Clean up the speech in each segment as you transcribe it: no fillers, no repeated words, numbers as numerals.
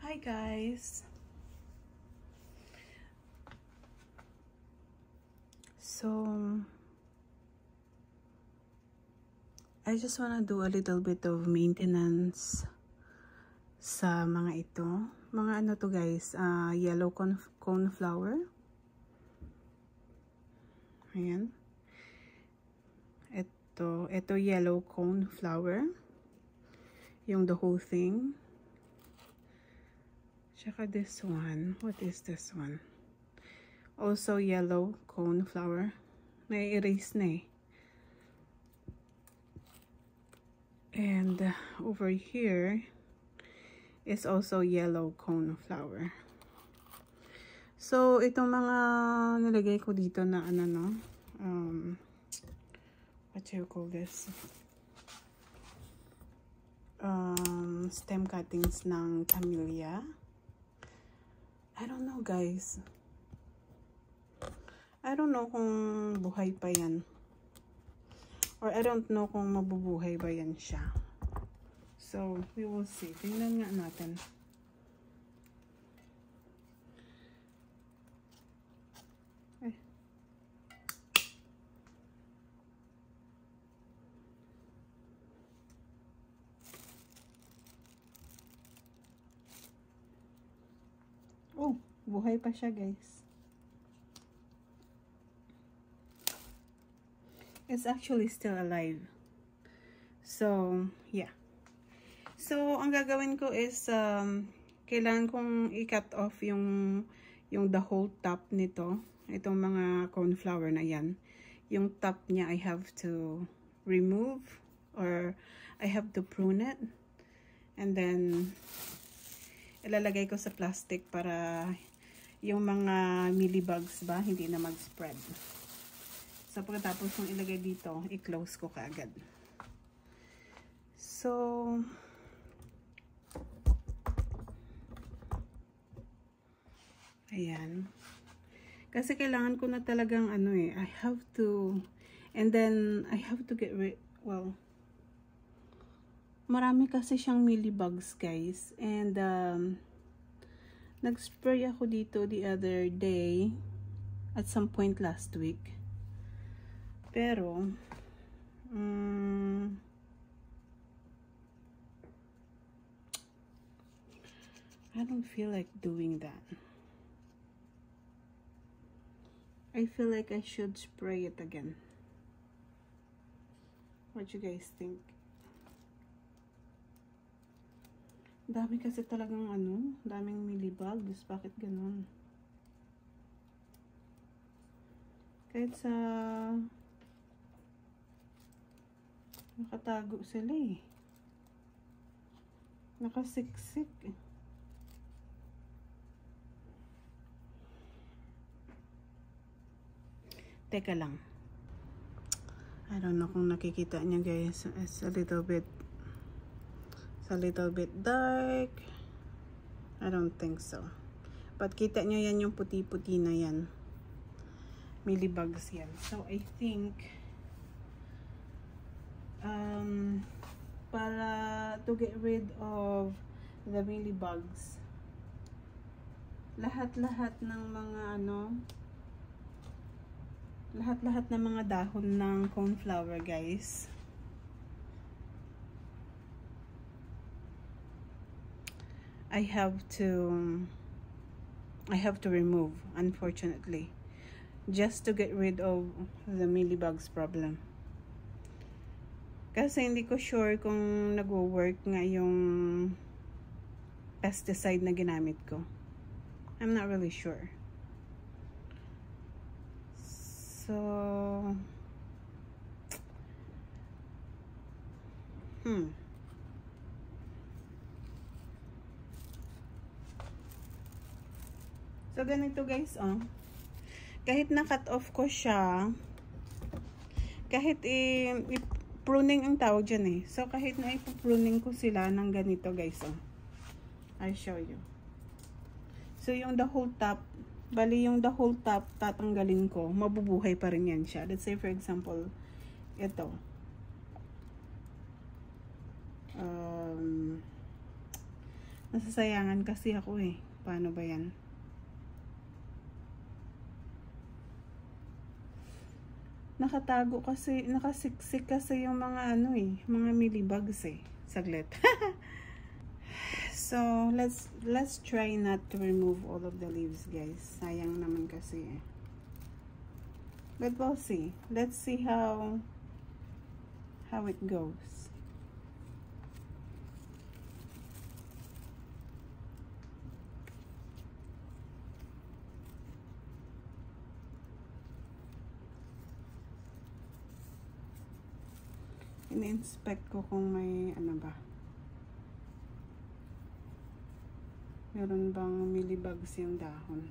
Hi guys. So I just wanna do a little bit of maintenance sa mga ito. Mga ano to guys, yellow coneflower. Ayan. Ito yellow coneflower. Yung the whole thing. Tsaka this one. What is this one? Also yellow coneflower. Na-erase na eh. And over here is also yellow coneflower. So itong mga nilagay ko dito na ano no, what do you call this? Stem cuttings ng camellia. I don't know guys. I don't know kung buhay pa yan. Or I don't know kung mabubuhay ba yan siya. So, we will see. Tingnan nga natin. Eh. Oh, buhay pa siya guys. It's actually still alive. So, yeah. So, ang gagawin ko is, kailangan kong i-cut off yung the whole top nito. Itong mga coneflower na yan. Yung top niya, I have to remove or I have to prune it. And then, ilalagay ko sa plastic para yung mga mealybugs ba, hindi na mag-spread. So, pagkatapos kong ilagay dito, i-close ko kaagad. So, ayan. Kasi kailangan ko na talagang ano eh, I have to, and then I have to get rid, well, marami kasi siyang mealybugs guys. And, nag-spray ako dito the other day, at some point last week. Pero, I don't feel like doing that. I feel like I should spray it again. What you guys think? Dami kasi talagang ano, daming mealybugs. Bakit ganun? Kahit sa nakatago sila eh. Nakasiksik eh. Teka lang. I don't know kung nakikita niyo guys. It's a little bit dark. I don't think so. But kita niyo yan yung puti-puti na yan. Mealybugs yan. So I think para to get rid of the mealybugs, lahat-lahat ng mga ano, lahat-lahat ng mga dahon ng coneflower guys, I have to remove, unfortunately, just to get rid of the mealybugs problem. Kasi hindi ko sure kung nagwo-work nga yung pesticide na ginamit ko. I'm not really sure. So, So, ganito guys, oh. Kahit na-cut off ko siya, kahit pruning ang tawag dyan eh. So, kahit na ipupruning ko sila ng ganito guys, oh. I'll show you. So, yung the whole top, bali yung the whole top, tatanggalin ko, mabubuhay pa rin yan siya. Let's say, for example, ito. Nasasayangan kasi ako eh. Paano ba yan? Nakatago kasi, nakasiksik kasi yung mga ano eh, mga mealybugs eh. Saglit. So, let's try not to remove all of the leaves, guys. Sayang naman kasi eh. But we'll see. Let's see how it goes. Ini-inspect ko kung may ano ba. Meron bang mealybugs yung dahon.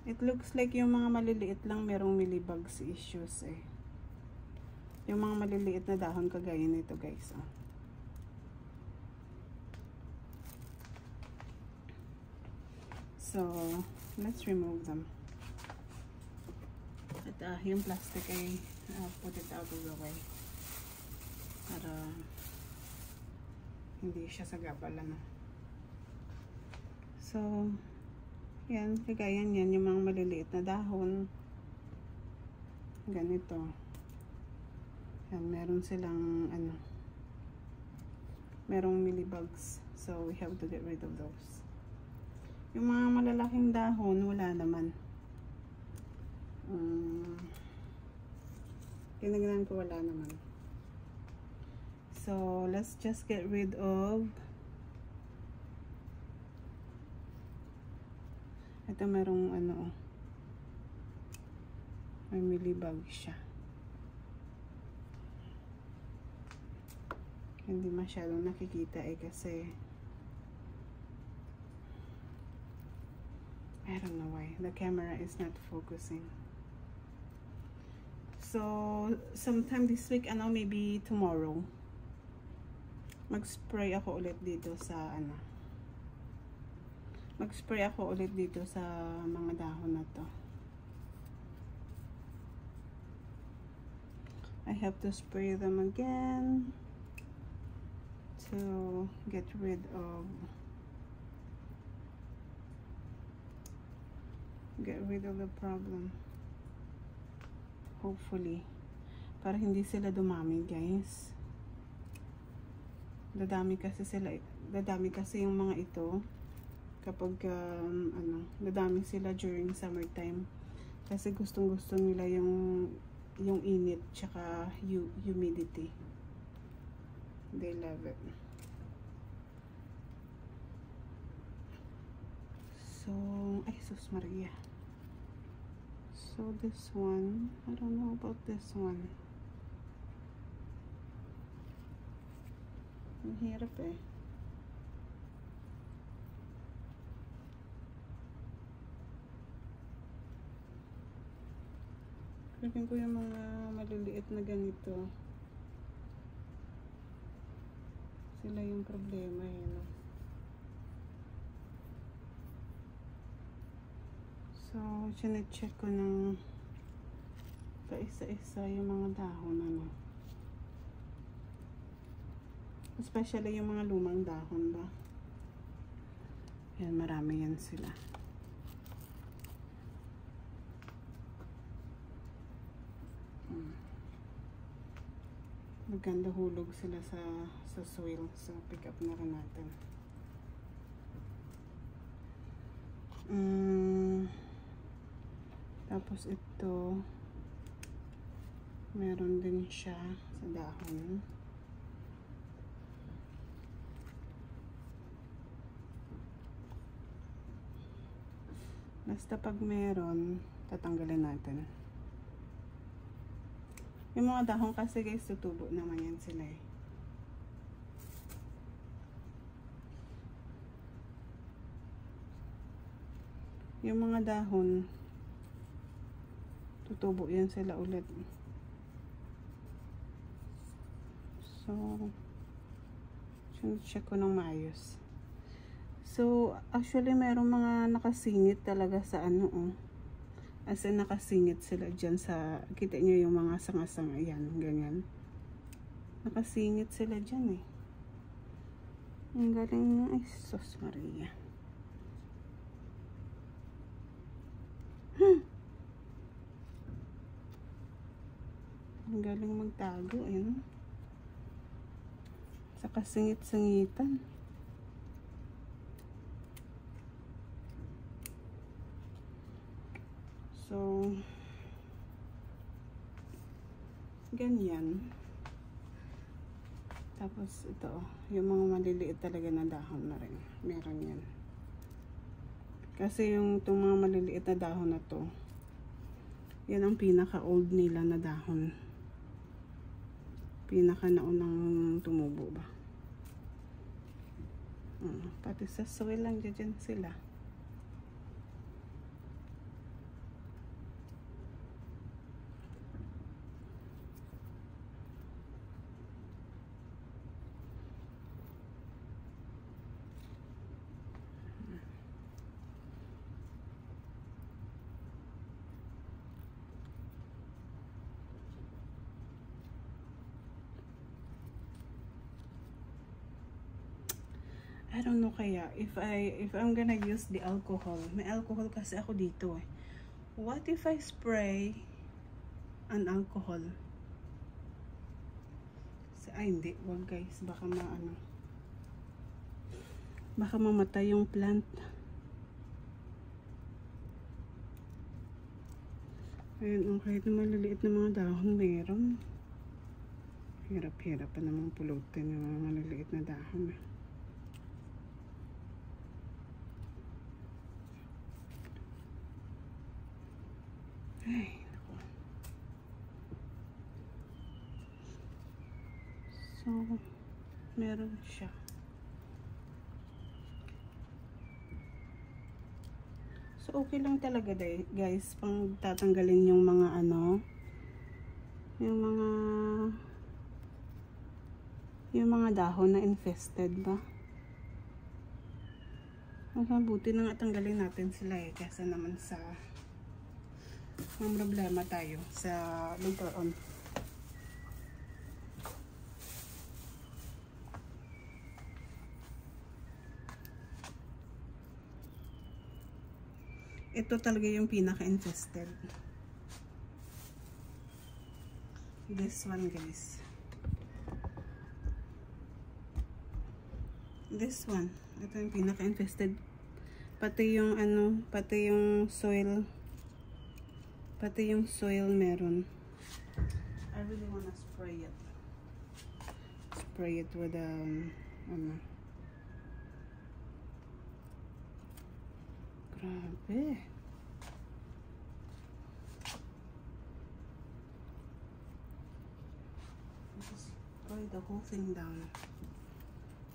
It looks like yung mga maliliit lang merong mealybugs issues eh. Yung mga maliliit na dahon kagaya nito, guys. Oh. So, let's remove them. At yung plastic ay put it out of the way. Para hindi siya sagapalan. So, yan, kagaya yan, yung mga maliliit na dahon. Ganito. Yan, meron silang, ano, merong mealybugs. So, we have to get rid of those. Yung mga malalaking dahon, wala naman. Tinignan ko, wala naman. So, let's just get rid of ito. Merong ano, may mealybug siya. Hindi masyadong nakikita eh kasi I don't know why the camera is not focusing. So sometime this week, ano, maybe tomorrow, mag-spray ako ulit dito sa ano, mag-spray ako ulit dito sa mga dahon na to. I have to spray them again to get rid of the problem, hopefully, para hindi sila dumami, guys. Dadami kasi yung mga ito kapag ano, dadami sila during summertime kasi gustong-gusto nila yung init tsaka humidity. They love it. So, ay sus Maria. So this one, I don't know about this one. Ang hirap eh. Tingnan ko yung mga maliliit na ganito. Sila yung problema eh, no? So, sinecheck ko ng kaisa-isa yung mga dahon, ano. Especially yung mga lumang dahon ba. Yan, marami yan sila. Maganda hulog sila sa soil. So, pick up na rin natin. Tapos ito, meron din siya sa dahon. Basta pag meron, tatanggalin natin. Yung mga dahon kasi, guys, tutubo naman yan sila eh. Yung mga dahon, tutubo yan sila ulit. So, check ko ng maayos. So, actually, merong mga nakasingit talaga sa ano, oh. As in, nakasingit sila dyan sa, kita nyo yung mga sanga-sanga, yan, ganyan. Nakasingit sila dyan eh. Ang galing na. Ay, sus Maria. Ang galing magtago, eh, no? Sa kasingit-singitan. So, ganyan. Tapos ito, yung mga maliliit talaga na dahon na rin. Meron yan. Kasi yung itong mga maliliit na dahon na to, yan ang pinaka-old nila na dahon. Pinaka naunang tumubo ba. Pati sa soil lang dyan sila. I don't know kaya if I'm gonna use the alcohol. May alcohol kasi ako dito eh. What if I spray an alcohol? Ay hindi, wag guys, baka baka mamatay yung plant. Ayun, kahit na maliliit na mga dahon meron. Hirap-hirap pa namang pulutin yung mga maliliit na dahon. Ay, naku. So, meron siya. So, okay lang talaga guys, pang tatanggalin yung mga yung mga dahon na infested ba? Mabuti na nga tanggalin natin sila eh, kaysa naman sa may problema tayo sa later on. Ito talaga yung pinaka-infested. This one guys. This one. Ito yung pinaka-infested. Pati yung pati yung soil. Pati yung soil meron. I really wanna spray it. Spray it with grabe. Just spray the whole thing down.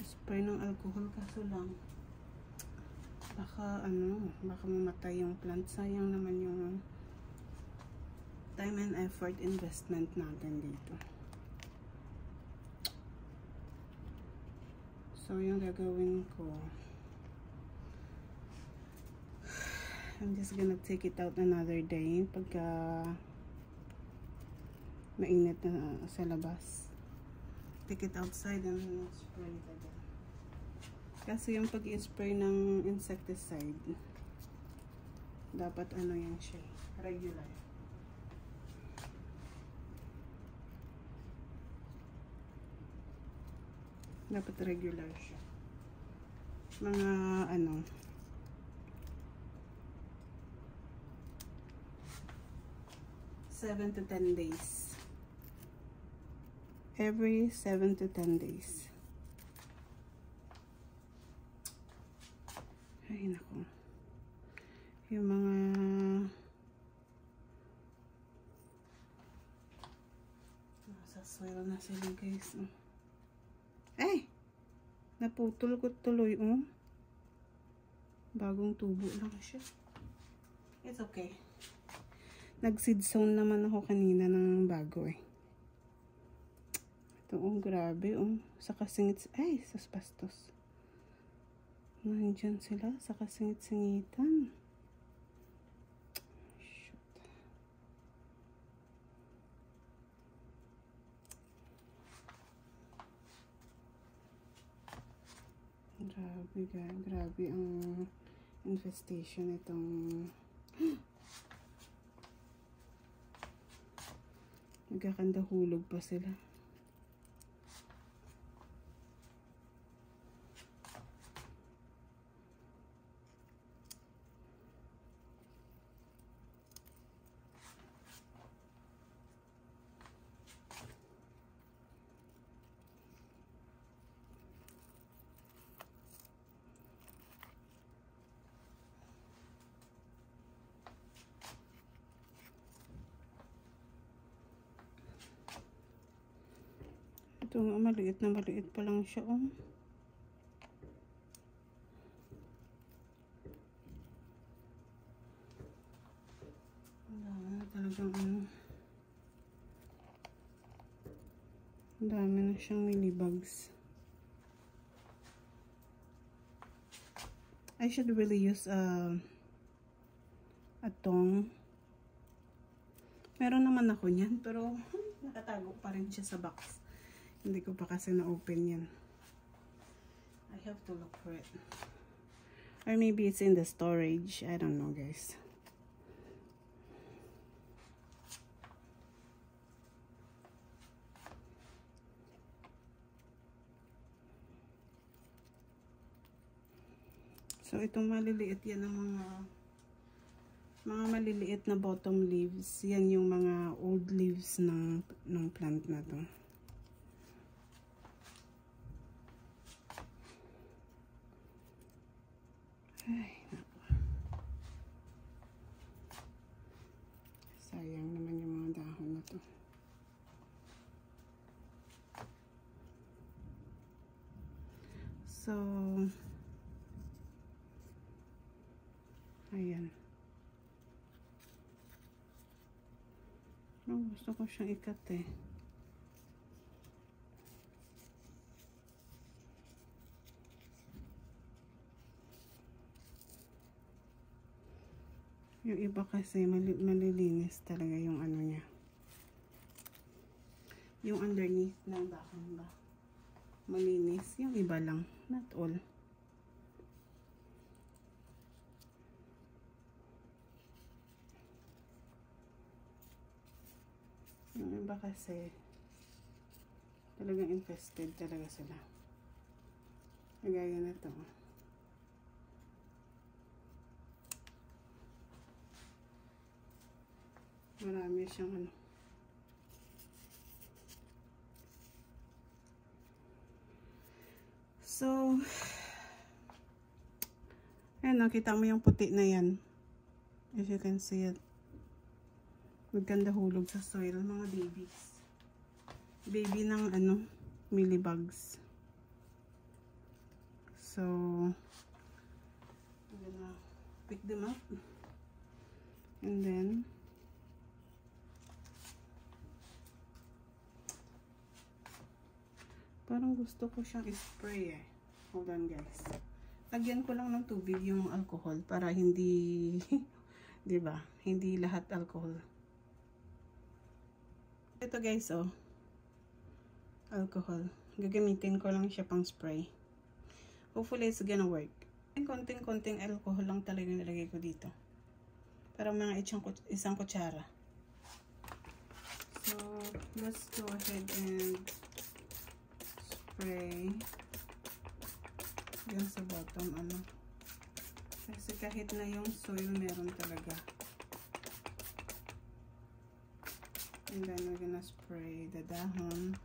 Spray ng alcohol kaso lang. Baka baka mamatay yung plant. Sayang naman yung time and effort investment natin dito. So yung gagawin ko, I'm just gonna take it out another day pagka mainit na sa labas. Take it outside and spray it again. Kasi yung pag-i-spray ng insecticide, dapat yan siya, regular. Dapat regular siya. Mga 7 to 10 days. Every 7 to 10 days. Ay, naku. Yung mga nasa soil na sila guys. Ay! Naputol ko tuloy, bagong tubo lang siya. It's okay. Nag-seed zone naman ako kanina ng bago eh. Ito, grabe, sa kasingit, ay, sa bastos. Nandyan sila, sa kasingit-singitan. my God, grabe ang infestation itong nagkakandahulog pa sila. Ito nga, maliit na maliit pa lang siya, oh. Ang talagang ano. Ang dami na siyang millibugs. I should really use a tong. Meron naman ako niyan, pero nakatago pa rin siya sa box. Hindi ko pa kasi na-open yan. I have to look for it. Or maybe it's in the storage. I don't know, guys. So, itong maliliit yan ang mga maliliit na bottom leaves. Yan yung mga old leaves ng plant na to. Ay, naku. Sayang naman yung mga dahon na to. So, ayan. Oh, gusto ko siyang ikat eh. Yung iba kasi malilinis talaga yung ano niya. Yung underneath ng dahon ba? Malinis. Yung iba lang. Not all. Yung iba kasi talagang infested talaga sila. Kagaya na to. Marami siyang ano. So, ayan, nakita mo yung puti na yan. If you can see it. Maganda hulog sa soil, mga babies. Baby ng ano, millibugs. So, I'm gonna pick them up. And then, parang gusto ko siyang i-spray eh. Hold on, guys. Lagyan ko lang ng tubig yung alcohol para hindi, di ba? Hindi lahat alcohol. Ito guys, oh. Alcohol. Gagamitin ko lang siya pang spray. Hopefully it's gonna work. Konting-konting alcohol lang talaga nilagay ko dito. Para mga isang kutsara. So, let's go ahead and spray yan sa bottom, ano. Kasi kahit na yung soil meron talaga. And then we're gonna spray the dahon.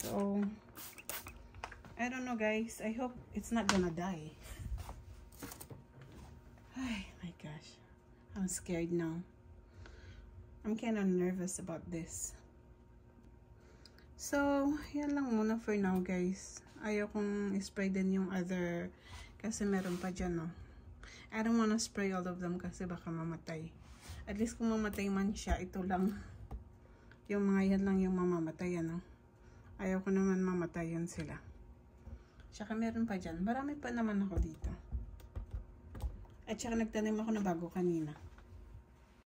So, I don't know guys. I hope it's not gonna die. Ay, my gosh. I'm scared now. I'm kind of nervous about this. So, yan lang muna for now, guys. Ayaw kong spray din yung other kasi meron pa dyan, no. I don't wanna spray all of them kasi baka mamatay. At least kung mamatay man siya, ito lang. Yung mga yan lang yung mamamatay, ano. Ayaw ko naman mamatayan sila. Tsaka meron pa dyan. Marami pa naman ako dito. At saka nagtanim ako na bago kanina.